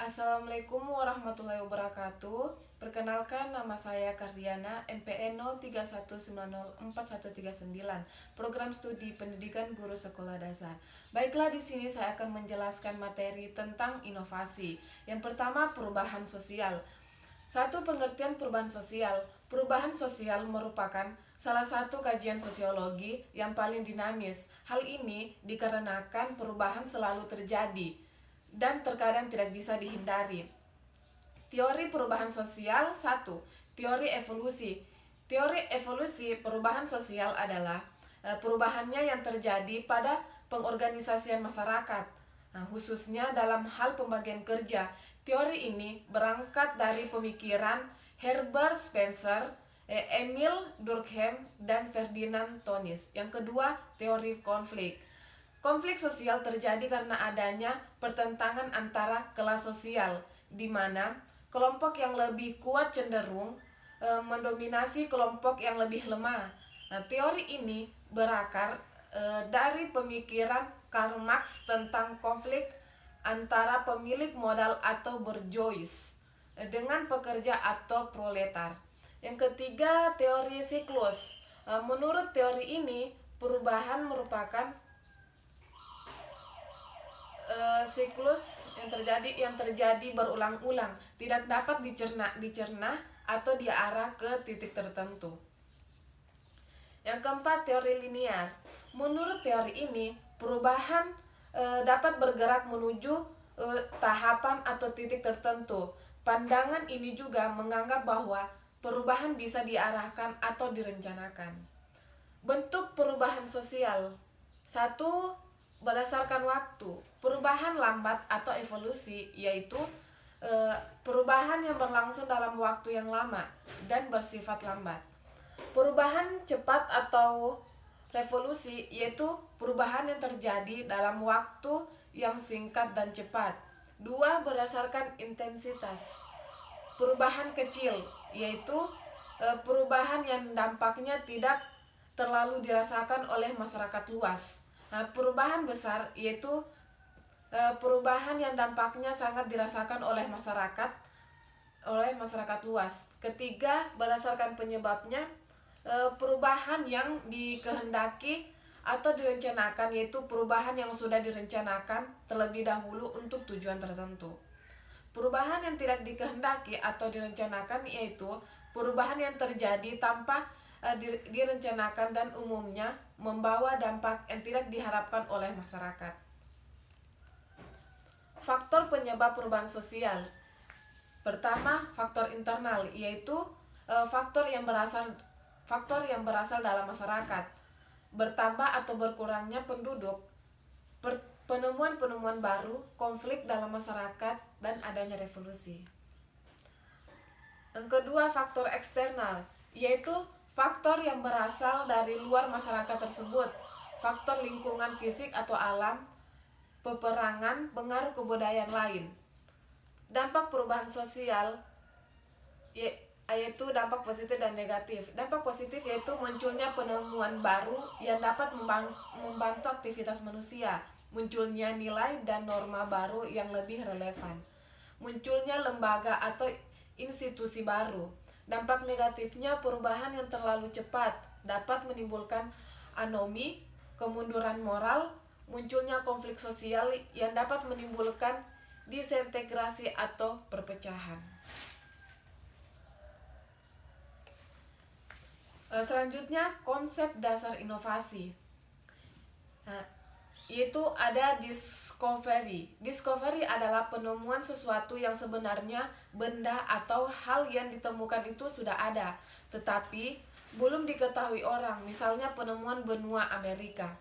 Assalamualaikum warahmatullahi wabarakatuh. Perkenalkan, nama saya Kardiana, MPN 0319041139, Program Studi Pendidikan Guru Sekolah Dasar. Baiklah, di sini saya akan menjelaskan materi tentang inovasi. Yang pertama, perubahan sosial. Satu, pengertian perubahan sosial. Perubahan sosial merupakan salah satu kajian sosiologi yang paling dinamis. Hal ini dikarenakan perubahan selalu terjadi dan terkadang tidak bisa dihindari. Teori perubahan sosial. 1. Teori evolusi. Teori evolusi perubahan sosial adalah perubahannya yang terjadi pada pengorganisasian masyarakat, khususnya dalam hal pembagian kerja. Teori ini berangkat dari pemikiran Herbert Spencer, Emil Durkheim, dan Ferdinand Tönnies. Yang kedua, teori konflik. Konflik sosial terjadi karena adanya pertentangan antara kelas sosial, di mana kelompok yang lebih kuat cenderung mendominasi kelompok yang lebih lemah. Nah, teori ini berakar dari pemikiran Karl Marx tentang konflik antara pemilik modal atau bourgeois dengan pekerja atau proletar. Yang ketiga, teori siklus. Menurut teori ini, perubahan merupakan siklus yang terjadi berulang-ulang, tidak dapat dicerna atau diarah ke titik tertentu. Yang keempat, teori linear. Menurut teori ini, perubahan dapat bergerak menuju tahapan atau titik tertentu. Pandangan ini juga menganggap bahwa perubahan bisa diarahkan atau direncanakan. Bentuk perubahan sosial. 1. Berdasarkan waktu. Perubahan lambat atau evolusi yaitu perubahan yang berlangsung dalam waktu yang lama dan bersifat lambat. Perubahan cepat atau revolusi yaitu perubahan yang terjadi dalam waktu yang singkat dan cepat. 2. Berdasarkan intensitas. Perubahan kecil yaitu perubahan yang dampaknya tidak terlalu dirasakan oleh masyarakat luas. Nah, perubahan besar yaitu perubahan yang dampaknya sangat dirasakan oleh masyarakat luas. Ketiga, berdasarkan penyebabnya, perubahan yang dikehendaki atau direncanakan yaitu perubahan yang sudah direncanakan terlebih dahulu untuk tujuan tertentu. Perubahan yang tidak dikehendaki atau direncanakan yaitu perubahan yang terjadi tanpa direncanakan dan umumnya membawa dampak yang tidak diharapkan oleh masyarakat. Faktor penyebab perubahan sosial. Pertama, faktor internal yaitu faktor yang berasal dalam masyarakat. Bertambah atau berkurangnya penduduk, penemuan-penemuan baru, konflik dalam masyarakat, dan adanya revolusi. Yang kedua, faktor eksternal yaitu faktor yang berasal dari luar masyarakat tersebut. Faktor lingkungan fisik atau alam, peperangan, pengaruh kebudayaan lain. Dampak perubahan sosial yaitu dampak positif dan negatif. Dampak positif yaitu munculnya penemuan baru yang dapat membantu aktivitas manusia, munculnya nilai dan norma baru yang lebih relevan, munculnya lembaga atau institusi baru. Dampak negatifnya, perubahan yang terlalu cepat dapat menimbulkan anomi, kemunduran moral, munculnya konflik sosial yang dapat menimbulkan disintegrasi atau perpecahan. Selanjutnya, konsep dasar inovasi. Yaitu ada discovery. Discovery adalah penemuan sesuatu yang sebenarnya benda atau hal yang ditemukan itu sudah ada, tetapi belum diketahui orang. Misalnya penemuan benua Amerika.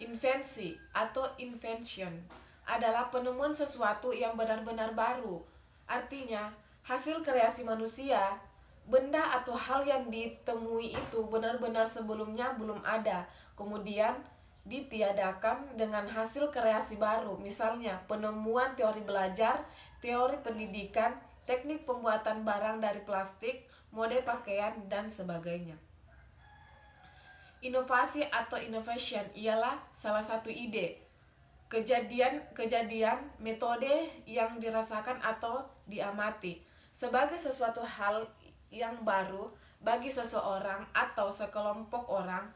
Invensi atau invention adalah penemuan sesuatu yang benar-benar baru. Artinya, hasil kreasi manusia. Benda atau hal yang ditemui itu benar-benar sebelumnya belum ada, kemudian ditiadakan dengan hasil kreasi baru. Misalnya penemuan teori belajar, teori pendidikan, teknik pembuatan barang dari plastik, mode pakaian, dan sebagainya. Inovasi atau innovation ialah salah satu ide kejadian, metode yang dirasakan atau diamati sebagai sesuatu hal yang baru bagi seseorang atau sekelompok orang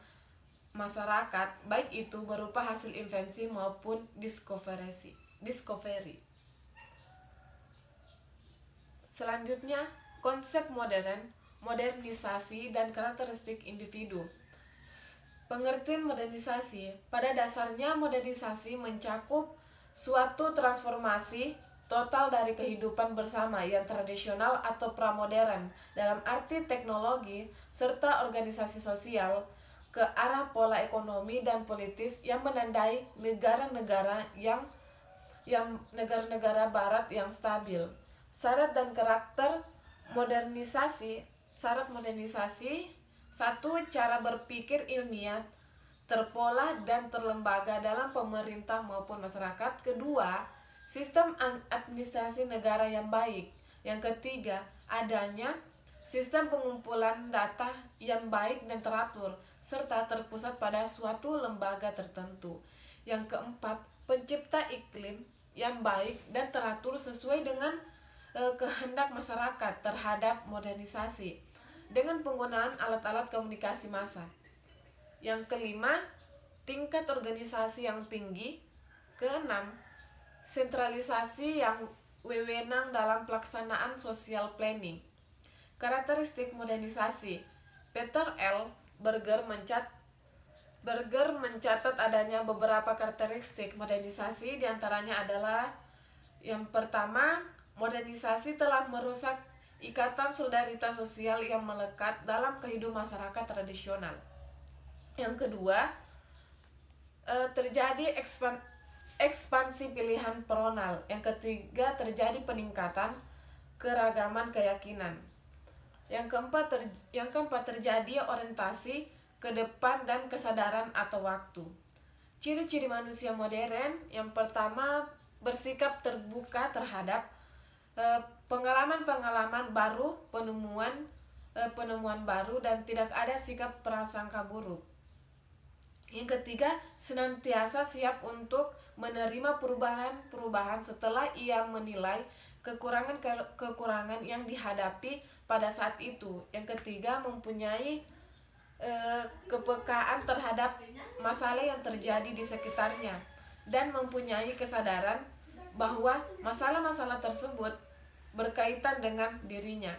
masyarakat, baik itu berupa hasil invensi maupun discovery. Selanjutnya, konsep modernisasi dan karakteristik individu. Pengertian modernisasi, pada dasarnya modernisasi mencakup suatu transformasi total dari kehidupan bersama yang tradisional atau pramodern dalam arti teknologi serta organisasi sosial ke arah pola ekonomi dan politis yang menandai negara-negara negara-negara barat yang stabil. Syarat modernisasi. Satu, cara berpikir ilmiah, terpola dan terlembaga dalam pemerintah maupun masyarakat. Kedua, sistem administrasi negara yang baik. Yang ketiga, adanya sistem pengumpulan data yang baik dan teratur serta terpusat pada suatu lembaga tertentu. Yang keempat, pencipta iklim yang baik dan teratur sesuai dengan kehendak masyarakat terhadap modernisasi dengan penggunaan alat-alat komunikasi massa. Yang kelima, tingkat organisasi yang tinggi. Keenam, sentralisasi yang wewenang dalam pelaksanaan social planning. Karakteristik modernisasi. Peter L. Berger mencatat adanya beberapa karakteristik modernisasi, diantaranya adalah yang pertama, modernisasi telah merusak ikatan solidaritas sosial yang melekat dalam kehidupan masyarakat tradisional. Yang kedua, terjadi ekspansi pilihan personal. Yang ketiga, terjadi peningkatan keragaman keyakinan. Yang keempat, terjadi orientasi ke depan dan kesadaran atau waktu. Ciri-ciri manusia modern. Yang pertama, bersikap terbuka terhadap pengalaman-pengalaman baru, penemuan baru, dan tidak ada sikap prasangka buruk. Yang ketiga, senantiasa siap untuk menerima perubahan setelah ia menilai kekurangan yang dihadapi pada saat itu. Yang ketiga, mempunyai kepekaan terhadap masalah yang terjadi di sekitarnya dan mempunyai kesadaran bahwa masalah-masalah tersebut berkaitan dengan dirinya.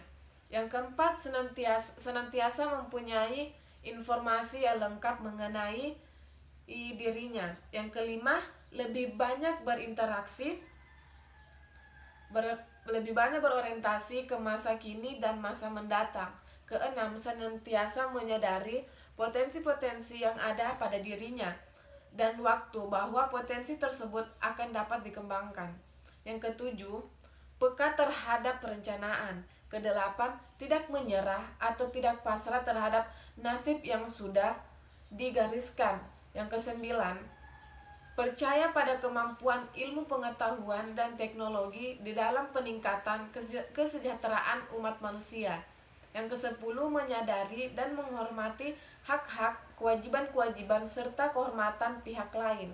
Yang keempat, senantiasa mempunyai informasi yang lengkap mengenai dirinya. Yang kelima, lebih banyak berorientasi ke masa kini dan masa mendatang. Keenam, senantiasa menyadari potensi-potensi yang ada pada dirinya dan waktu bahwa potensi tersebut akan dapat dikembangkan. Yang ketujuh, peka terhadap perencanaan. Kedelapan, tidak menyerah atau tidak pasrah terhadap nasib yang sudah digariskan. Yang kesembilan, percaya pada kemampuan ilmu pengetahuan dan teknologi di dalam peningkatan kesejahteraan umat manusia. Yang kesepuluh, menyadari dan menghormati hak-hak, kewajiban-kewajiban, serta kehormatan pihak lain.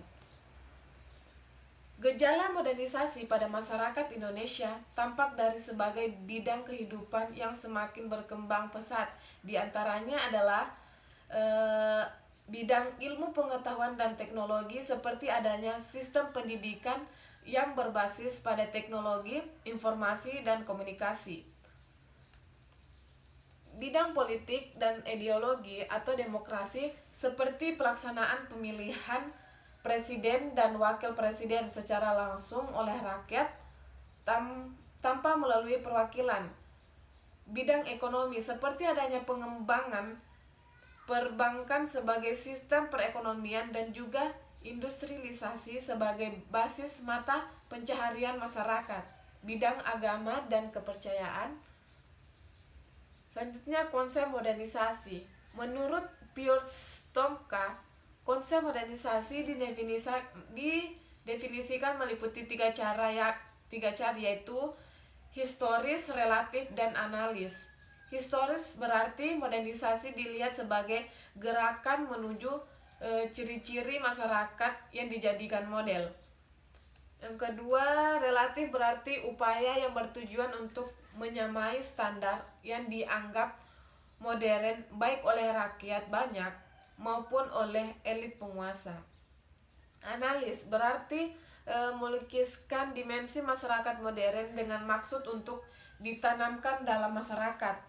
Gejala modernisasi pada masyarakat Indonesia tampak dari sebagai bidang kehidupan yang semakin berkembang pesat. Di antaranya adalah bidang ilmu pengetahuan dan teknologi, seperti adanya sistem pendidikan yang berbasis pada teknologi, informasi, dan komunikasi. Bidang politik dan ideologi atau demokrasi, seperti pelaksanaan pemilihan presiden dan wakil presiden secara langsung oleh rakyat tanpa melalui perwakilan. Bidang ekonomi, seperti adanya pengembangan perbankan sebagai sistem perekonomian dan juga industrialisasi sebagai basis mata pencaharian masyarakat. Bidang agama dan kepercayaan. Selanjutnya, konsep modernisasi. Menurut Piotr Stomka, konsep modernisasi didefinisikan meliputi tiga cara, yaitu historis, relatif, dan analis. Historis berarti modernisasi dilihat sebagai gerakan menuju ciri-ciri masyarakat yang dijadikan model. Yang kedua, relatif berarti upaya yang bertujuan untuk menyamai standar yang dianggap modern baik oleh rakyat banyak maupun oleh elit penguasa. Analis berarti melukiskan dimensi masyarakat modern dengan maksud untuk ditanamkan dalam masyarakat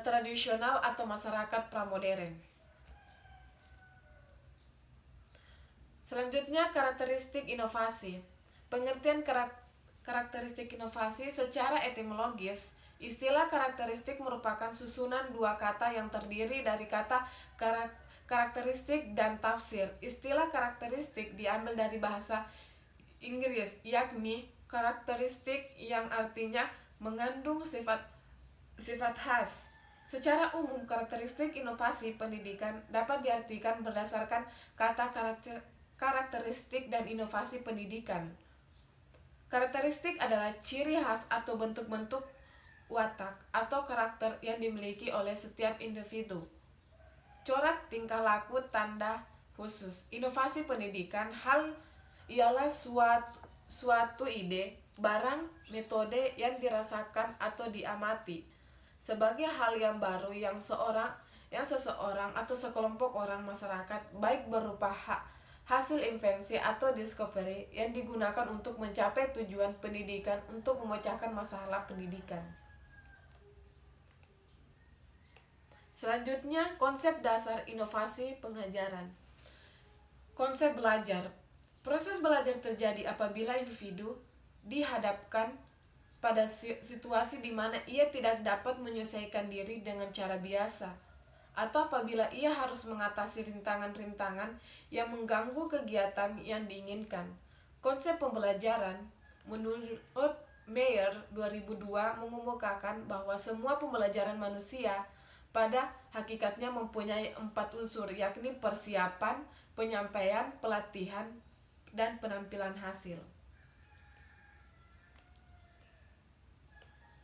tradisional atau masyarakat pramodern. Selanjutnya, karakteristik inovasi. Pengertian karakteristik inovasi secara etimologis, istilah karakteristik merupakan susunan dua kata yang terdiri dari kata karakteristik dan tafsir. Istilah karakteristik diambil dari bahasa Inggris, yakni karakteristik yang artinya mengandung sifat khas. Secara umum, karakteristik inovasi pendidikan dapat diartikan berdasarkan kata karakteristik dan inovasi pendidikan. Karakteristik adalah ciri khas atau bentuk-bentuk watak atau karakter yang dimiliki oleh setiap individu. Corak tingkah laku tanda khusus. Inovasi pendidikan ialah suatu ide, barang, metode yang dirasakan atau diamati sebagai hal yang baru yang seseorang atau sekelompok orang masyarakat baik berupa hasil invensi atau discovery yang digunakan untuk mencapai tujuan pendidikan untuk memecahkan masalah pendidikan. Selanjutnya, konsep dasar inovasi pengajaran. Konsep belajar. Proses belajar terjadi apabila individu dihadapkan pada situasi di mana ia tidak dapat menyelesaikan diri dengan cara biasa, atau apabila ia harus mengatasi rintangan-rintangan yang mengganggu kegiatan yang diinginkan. Konsep pembelajaran menurut Meyer 2002 mengemukakan bahwa semua pembelajaran manusia pada hakikatnya mempunyai 4 unsur, yakni persiapan, penyampaian, pelatihan, dan penampilan hasil.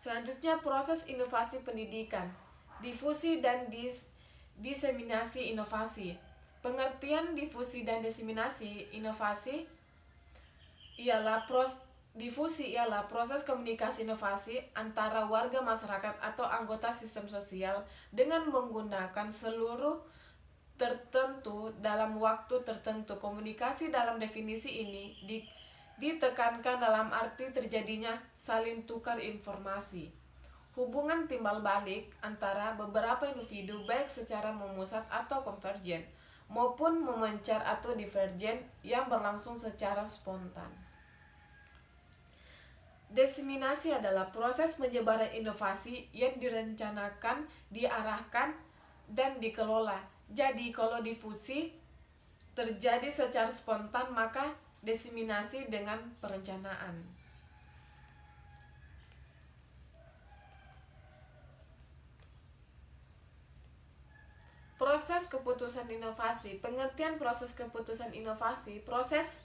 Selanjutnya, proses inovasi pendidikan, difusi dan diseminasi inovasi. Pengertian difusi dan diseminasi inovasi difusi ialah proses komunikasi inovasi antara warga masyarakat atau anggota sistem sosial dengan menggunakan seluruh tertentu dalam waktu tertentu. Komunikasi dalam definisi ini ditekankan dalam arti terjadinya saling tukar informasi, hubungan timbal balik antara beberapa individu baik secara memusat atau konvergen maupun memencar atau divergen yang berlangsung secara spontan. Diseminasi adalah proses penyebaran inovasi yang direncanakan, diarahkan, dan dikelola. Jadi kalau difusi terjadi secara spontan, maka diseminasi dengan perencanaan. Proses keputusan inovasi. Pengertian proses keputusan inovasi. Proses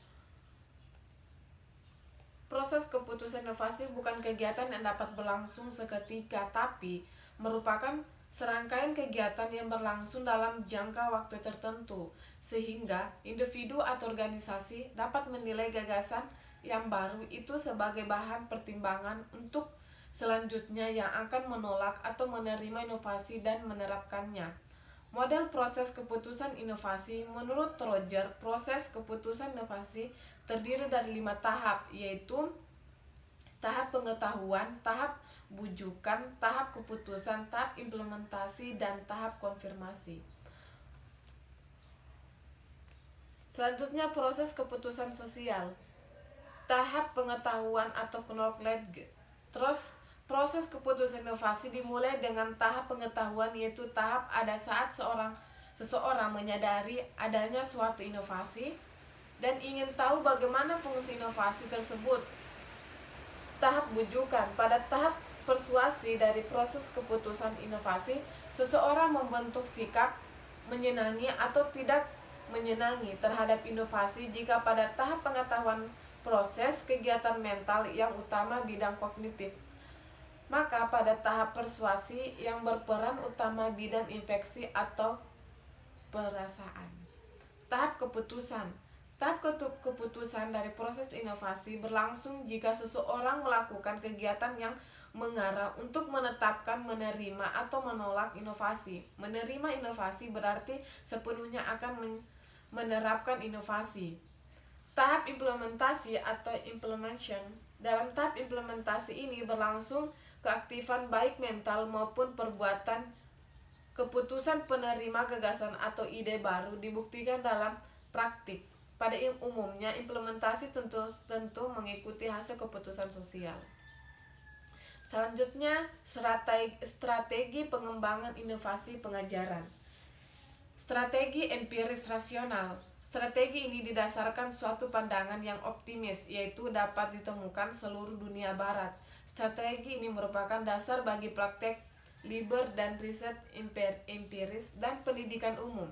keputusan inovasi bukan kegiatan yang dapat berlangsung seketika, tapi merupakan serangkaian kegiatan yang berlangsung dalam jangka waktu tertentu, sehingga individu atau organisasi dapat menilai gagasan yang baru itu sebagai bahan pertimbangan untuk selanjutnya yang akan menolak atau menerima inovasi dan menerapkannya. Model proses keputusan inovasi. Menurut Roger, proses keputusan inovasi terdiri dari 5 tahap, yaitu tahap pengetahuan, tahap bujukan, tahap keputusan, tahap implementasi, dan tahap konfirmasi. Selanjutnya, proses keputusan sosial. Tahap pengetahuan atau knowledge. Terus proses keputusan inovasi dimulai dengan tahap pengetahuan, yaitu tahap ada saat seseorang menyadari adanya suatu inovasi dan ingin tahu bagaimana fungsi inovasi tersebut. Tahap bujukan. Pada tahap persuasi dari proses keputusan inovasi, seseorang membentuk sikap menyenangi atau tidak menyenangi terhadap inovasi. Jika pada tahap pengetahuan proses kegiatan mental yang utama bidang kognitif, maka pada tahap persuasi yang berperan utama bidang infeksi atau perasaan. Tahap keputusan. Tahap keputusan dari proses inovasi berlangsung jika seseorang melakukan kegiatan yang mengarah untuk menetapkan, menerima, atau menolak inovasi. Menerima inovasi berarti sepenuhnya akan menerapkan inovasi. Tahap implementasi atau implementation. Dalam tahap implementasi ini berlangsung keaktifan baik mental maupun perbuatan. Keputusan penerima gagasan atau ide baru dibuktikan dalam praktik. Pada umumnya, implementasi tentu mengikuti hasil keputusan sosial. Selanjutnya, strategi pengembangan inovasi pengajaran. Strategi empiris rasional. Strategi ini didasarkan suatu pandangan yang optimis, yaitu dapat ditemukan seluruh dunia barat. Strategi ini merupakan dasar bagi praktek liber dan riset empiris dan pendidikan umum.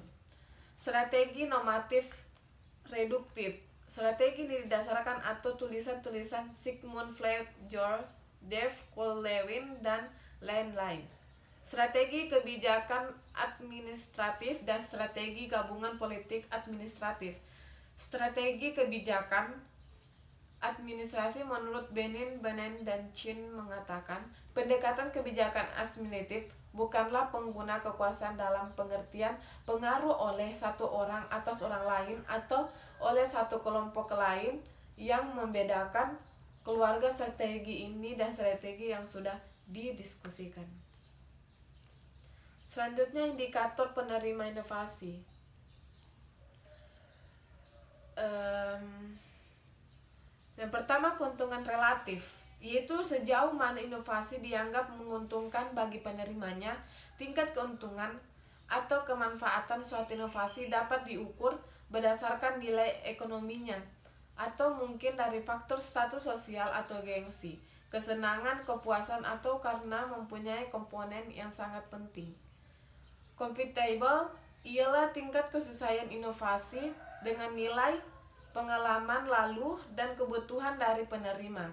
Strategi normatif reduktif. Strategi ini didasarkan atau tulisan-tulisan Sigmund Freud, George Dave Lewin, dan lain-lain. Strategi kebijakan administratif dan strategi gabungan politik administratif. Strategi kebijakan administrasi menurut Benin dan Chin mengatakan, pendekatan kebijakan administratif bukanlah pengguna kekuasaan dalam pengertian pengaruh oleh satu orang atas orang lain atau oleh satu kelompok lain yang membedakan keluarga strategi ini dan strategi yang sudah didiskusikan. Selanjutnya, indikator penerima inovasi. Yang pertama, keuntungan relatif, yaitu sejauh mana inovasi dianggap menguntungkan bagi penerimanya. Tingkat keuntungan atau kemanfaatan suatu inovasi dapat diukur berdasarkan nilai ekonominya, atau mungkin dari faktor status sosial atau gengsi, kesenangan, kepuasan, atau karena mempunyai komponen yang sangat penting. Computable ialah tingkat kesesuaian inovasi dengan nilai, pengalaman lalu, dan kebutuhan dari penerima.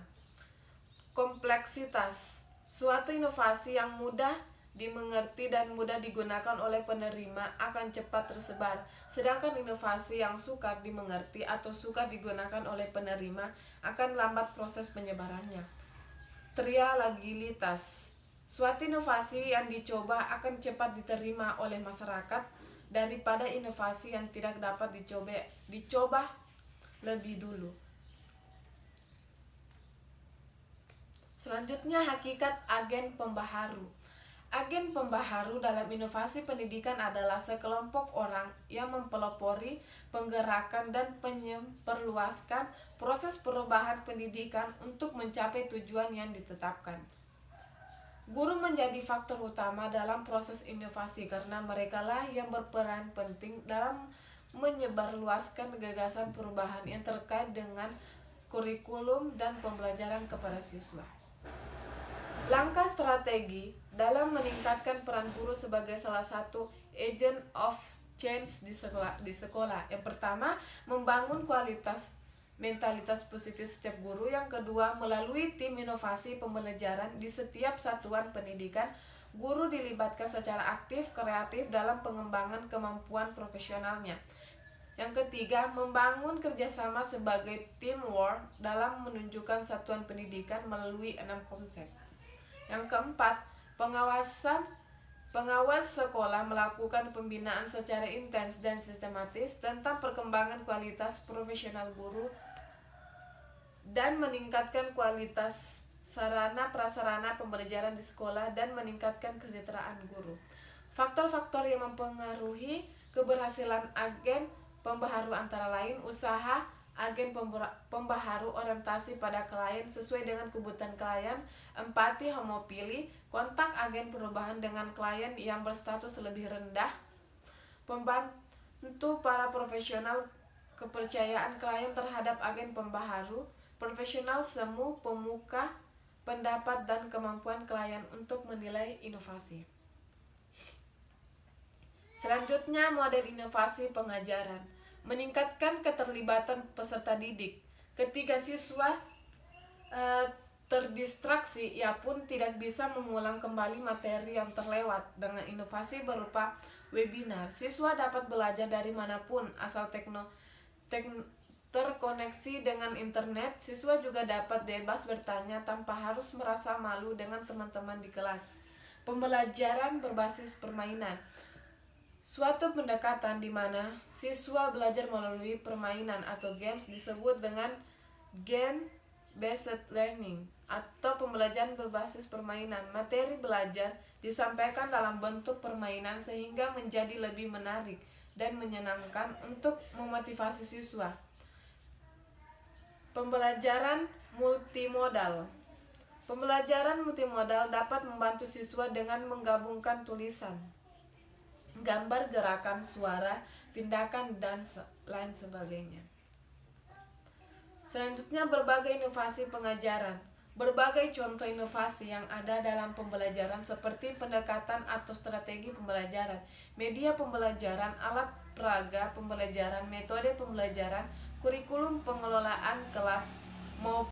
Kompleksitas, suatu inovasi yang mudah dimengerti dan mudah digunakan oleh penerima akan cepat tersebar, sedangkan inovasi yang sukar dimengerti atau sukar digunakan oleh penerima akan lambat proses penyebarannya. Trialabilitas, suatu inovasi yang dicoba akan cepat diterima oleh masyarakat daripada inovasi yang tidak dapat dicoba lebih dulu. Selanjutnya, hakikat agen pembaharu. Agen pembaharu dalam inovasi pendidikan adalah sekelompok orang yang mempelopori, penggerakan, dan memperluaskan proses perubahan pendidikan untuk mencapai tujuan yang ditetapkan. Guru menjadi faktor utama dalam proses inovasi karena merekalah yang berperan penting dalam menyebarluaskan gagasan perubahan yang terkait dengan kurikulum dan pembelajaran kepada siswa. Langkah strategi dalam meningkatkan peran guru sebagai salah satu agent of change di sekolah. Yang pertama, membangun mentalitas positif setiap guru. Yang kedua, melalui tim inovasi pembelajaran di setiap satuan pendidikan, guru dilibatkan secara aktif, kreatif dalam pengembangan kemampuan profesionalnya. Yang ketiga, membangun kerjasama sebagai teamwork dalam menunjukkan satuan pendidikan melalui 6 konsep. Yang keempat, pengawas sekolah melakukan pembinaan secara intens dan sistematis tentang perkembangan kualitas profesional guru dan meningkatkan kualitas sarana prasarana pembelajaran di sekolah dan meningkatkan kesejahteraan guru. Faktor-faktor yang mempengaruhi keberhasilan agen pembaharu antara lain usaha agen pembaharu, orientasi pada klien sesuai dengan kebutuhan klien, empati homopili, kontak agen perubahan dengan klien yang berstatus lebih rendah, pembantu para profesional, kepercayaan klien terhadap agen pembaharu, profesional semu, pemuka, pendapat dan kemampuan klien untuk menilai inovasi. Selanjutnya, model inovasi pengajaran. Meningkatkan keterlibatan peserta didik. Ketika siswa terdistraksi, ia pun tidak bisa mengulang kembali materi yang terlewat. Dengan inovasi berupa webinar, siswa dapat belajar dari manapun asal terkoneksi dengan internet, siswa juga dapat bebas bertanya tanpa harus merasa malu dengan teman-teman di kelas. Pembelajaran berbasis permainan. Suatu pendekatan di mana siswa belajar melalui permainan atau games disebut dengan game-based learning atau pembelajaran berbasis permainan. Materi belajar disampaikan dalam bentuk permainan sehingga menjadi lebih menarik dan menyenangkan untuk memotivasi siswa. Pembelajaran multimodal. Pembelajaran multimodal dapat membantu siswa dengan menggabungkan tulisan, gambar, gerakan, suara, tindakan, dan lain sebagainya. Selanjutnya, berbagai inovasi pengajaran. Berbagai contoh inovasi yang ada dalam pembelajaran seperti pendekatan atau strategi pembelajaran, media pembelajaran, alat peraga pembelajaran, metode pembelajaran, kurikulum pengelolaan kelas, maupun